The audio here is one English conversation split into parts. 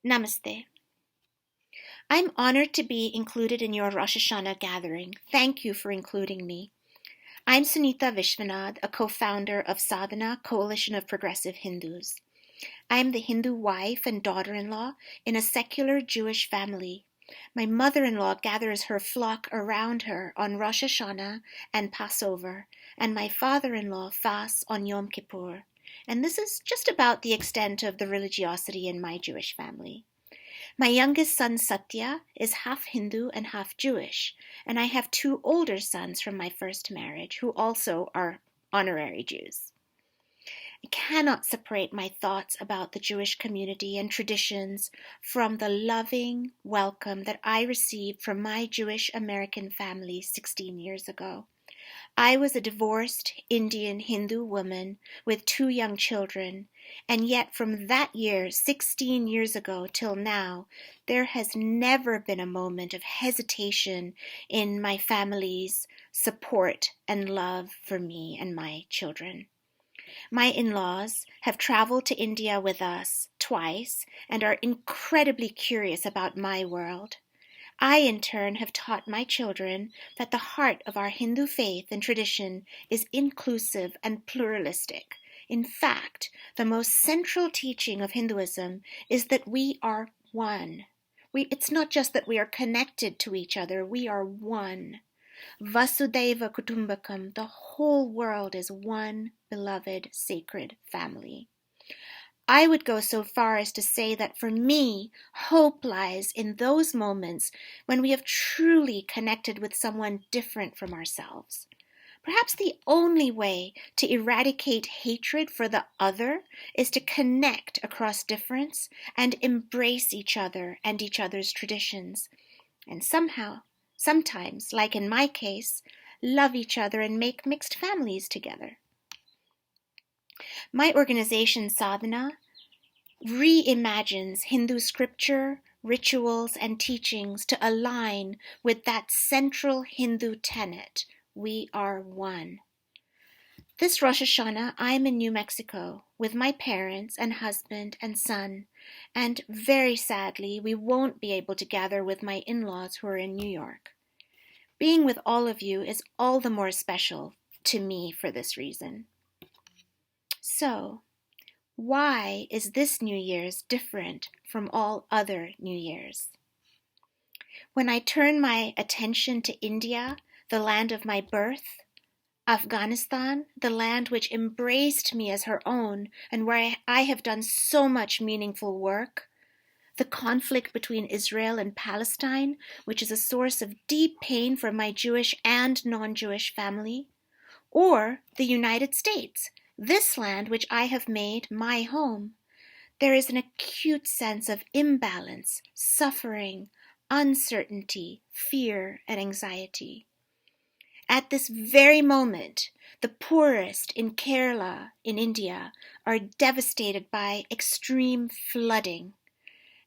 Namaste. I'm honored to be included in your Rosh Hashana gathering. Thank you for including me. I'm Sunita Vishwanath, a co-founder of Sadhana, Coalition of Progressive Hindus. I am the Hindu wife and daughter-in-law in a secular Jewish family. My mother-in-law gathers her flock around her on Rosh Hashana and Passover, and my father-in-law fasts on Yom Kippur. And this is just about the extent of the religiosity in my Jewish family. My youngest son, Satya, is half Hindu and half Jewish, and I have two older sons from my first marriage who also are honorary Jews. I cannot separate my thoughts about the Jewish community and traditions from the loving welcome that I received from my Jewish American family 16 years ago. I was a divorced Indian Hindu woman with two young children, and yet from that year, 16 years ago, till now, there has never been a moment of hesitation in my family's support and love for me and my children. My in-laws have traveled to India with us twice and are incredibly curious about my world. I, in turn, have taught my children that the heart of our Hindu faith and tradition is inclusive and pluralistic. In fact, the most central teaching of Hinduism is that we are one. It's not just that we are connected to each other, we are one. Vasudeva Kutumbakam, the whole world is one beloved sacred family. I would go so far as to say that for me, hope lies in those moments when we have truly connected with someone different from ourselves. Perhaps the only way to eradicate hatred for the other is to connect across difference and embrace each other and each other's traditions. And sometimes, like in my case, love each other and make mixed families together. My organization, Sadhana, reimagines Hindu scripture, rituals, and teachings to align with that central Hindu tenet, we are one. This Rosh Hashanah, I'm in New Mexico with my parents and husband and son, and very sadly, we won't be able to gather with my in-laws who are in New York. Being with all of you is all the more special to me for this reason. So, why is this New Year's different from all other New Year's? When I turn my attention to India, the land of my birth, Afghanistan, the land which embraced me as her own and where I have done so much meaningful work, the conflict between Israel and Palestine, which is a source of deep pain for my Jewish and non-Jewish family, or the United States, this land which I have made my home, there is an acute sense of imbalance, suffering, uncertainty, fear, and anxiety. At this very moment, the poorest in Kerala, in India, are devastated by extreme flooding.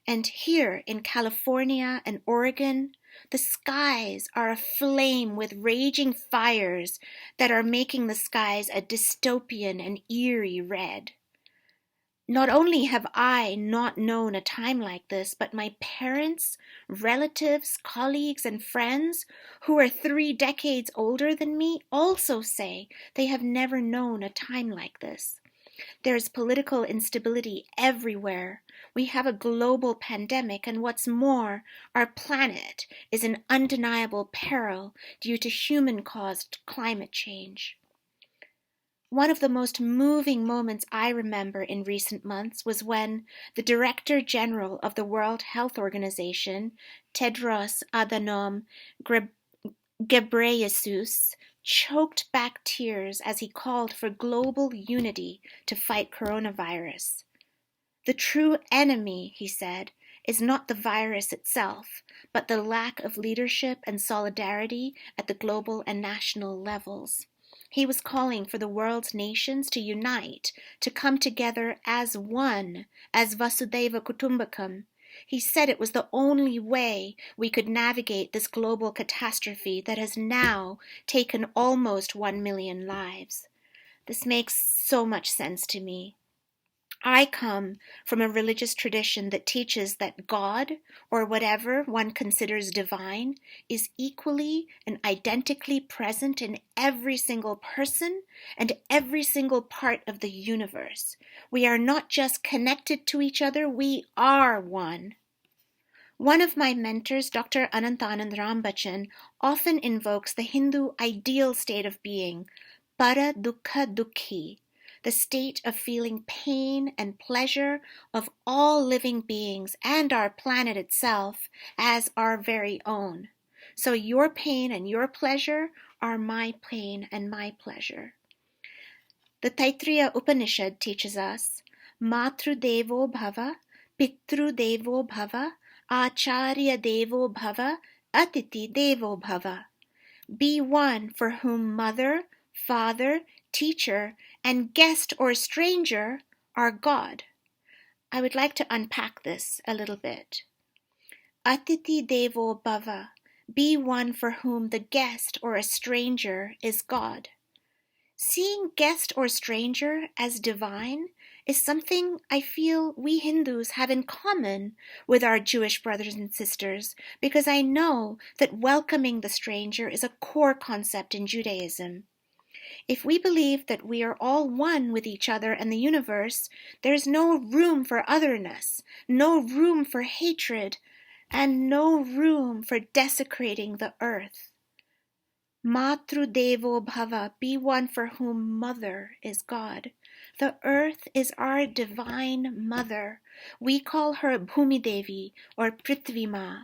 And here in California and Oregon, the skies are aflame with raging fires that are making the skies a dystopian and eerie red. Not only have I not known a time like this, but my parents, relatives, colleagues, and friends who are 3 decades older than me also say they have never known a time like this. There is political instability everywhere. We have a global pandemic, and what's more, our planet is in undeniable peril due to human-caused climate change. One of the most moving moments I remember in recent months was when the Director General of the World Health Organization, Tedros Adhanom Ghebreyesus, choked back tears as he called for global unity to fight coronavirus. The true enemy, he said, is not the virus itself, but the lack of leadership and solidarity at the global and national levels. He was calling for the world's nations to unite, to come together as one, as Vasudeva Kutumbakam. He said it was the only way we could navigate this global catastrophe that has now taken almost 1 million lives. This makes so much sense to me. I come from a religious tradition that teaches that God, or whatever one considers divine, is equally and identically present in every single person and every single part of the universe. We are not just connected to each other, we are one. One of my mentors, Dr. Anantanand Rambachan, often invokes the Hindu ideal state of being, para dukkha dukhi, the state of feeling pain and pleasure of all living beings and our planet itself as our very own. So your pain and your pleasure are my pain and my pleasure. The Taittiriya Upanishad teaches us, Matru Devo Bhava, Pitru Devo Bhava, Acharya Devo Bhava, Atiti Devo Bhava. Be one for whom mother, father, teacher, and guest or stranger are God. I would like to unpack this a little bit. Atiti Devo Bhava. Be one for whom the guest or a stranger is God. Seeing guest or stranger as divine is something I feel we Hindus have in common with our Jewish brothers and sisters, because I know that welcoming the stranger is a core concept in Judaism. If we believe that we are all one with each other and the universe, there's no room for otherness, no room for hatred, and no room for desecrating the earth. Matru Devo Bhava, be one for whom mother is God. The earth is our divine mother. We call her Bhumi Devi or Prithvi Ma.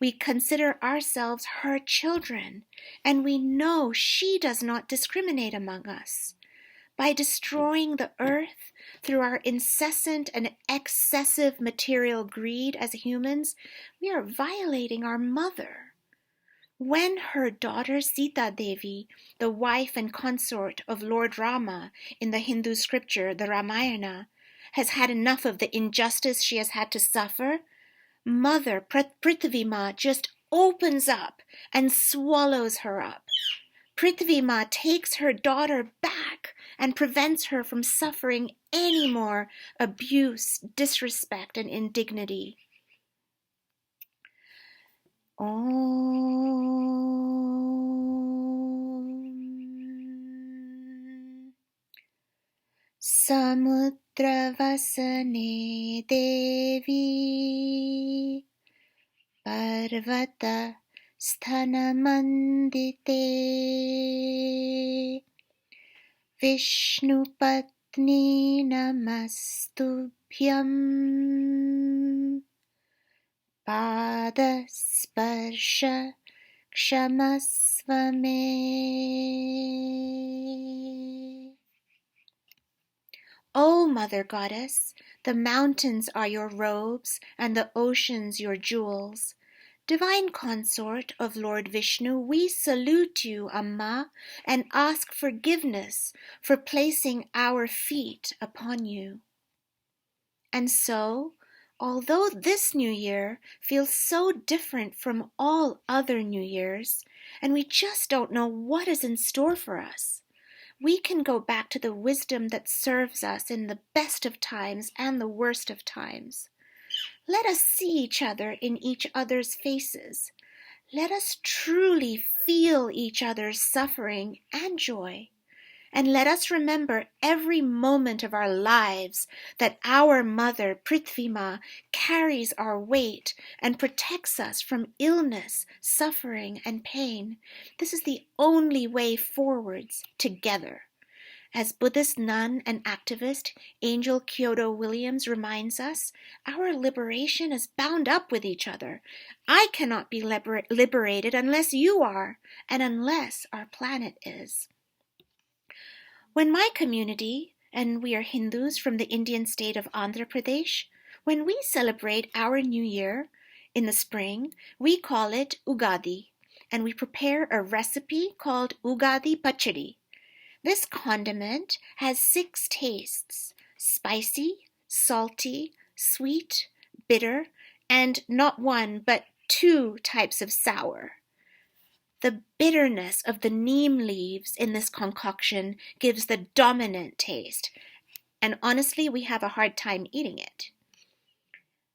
We consider ourselves her children, and we know she does not discriminate among us. By destroying the earth through our incessant and excessive material greed as humans, we are violating our mother. When her daughter Sita Devi, the wife and consort of Lord Rama in the Hindu scripture, the Ramayana, has had enough of the injustice she has had to suffer, Mother Prithvi Ma just opens up and swallows her up. Prithvi Ma takes her daughter back and prevents her from suffering any more abuse, disrespect, and indignity. Samudravasane Devi Parvata Sthanamandite Vishnupatni Namastubhyam Pada Sparsha Kshamasvame. O Mother Goddess, the mountains are your robes and the oceans your jewels. Divine consort of Lord Vishnu, we salute you, Amma, and ask forgiveness for placing our feet upon you. And so, although this New Year feels so different from all other New Years, and we just don't know what is in store for us, we can go back to the wisdom that serves us in the best of times and the worst of times. Let us see each other in each other's faces. Let us truly feel each other's suffering and joy. And let us remember every moment of our lives that our mother, Prithvi Ma, carries our weight and protects us from illness, suffering, and pain. This is the only way forwards together. As Buddhist nun and activist Angel Kyodo Williams reminds us, our liberation is bound up with each other. I cannot be liberated unless you are, and unless our planet is. When my community, and we are Hindus from the Indian state of Andhra Pradesh, when we celebrate our New Year in the spring, we call it Ugadi, and we prepare a recipe called Ugadi Pachadi. This condiment has 6 tastes: spicy, salty, sweet, bitter, and not one but 2 types of sour. The bitterness of the neem leaves in this concoction gives the dominant taste, And honestly, we have a hard time eating it.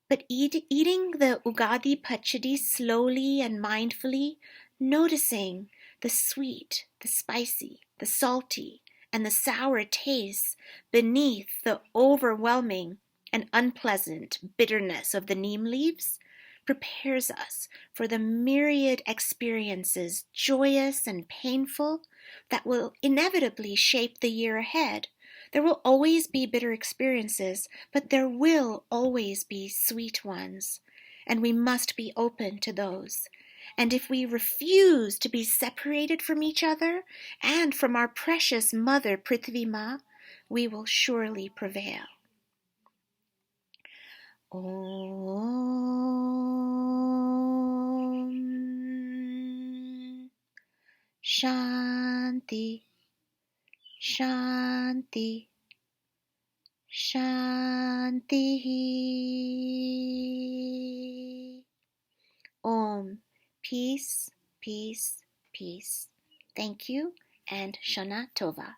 But eating the Ugadi Pachadi slowly and mindfully, noticing the sweet, the spicy, the salty, and the sour tastes beneath the overwhelming and unpleasant bitterness of the neem leaves, prepares us for the myriad experiences, joyous and painful, that will inevitably shape the year ahead. There will always be bitter experiences, but there will always be sweet ones, and we must be open to those. And if we refuse to be separated from each other and from our precious mother Prithvi Ma, we will surely prevail. Om Shanti Shanti Shanti. Om. Peace, peace, peace. Thank you, and Shana Tova.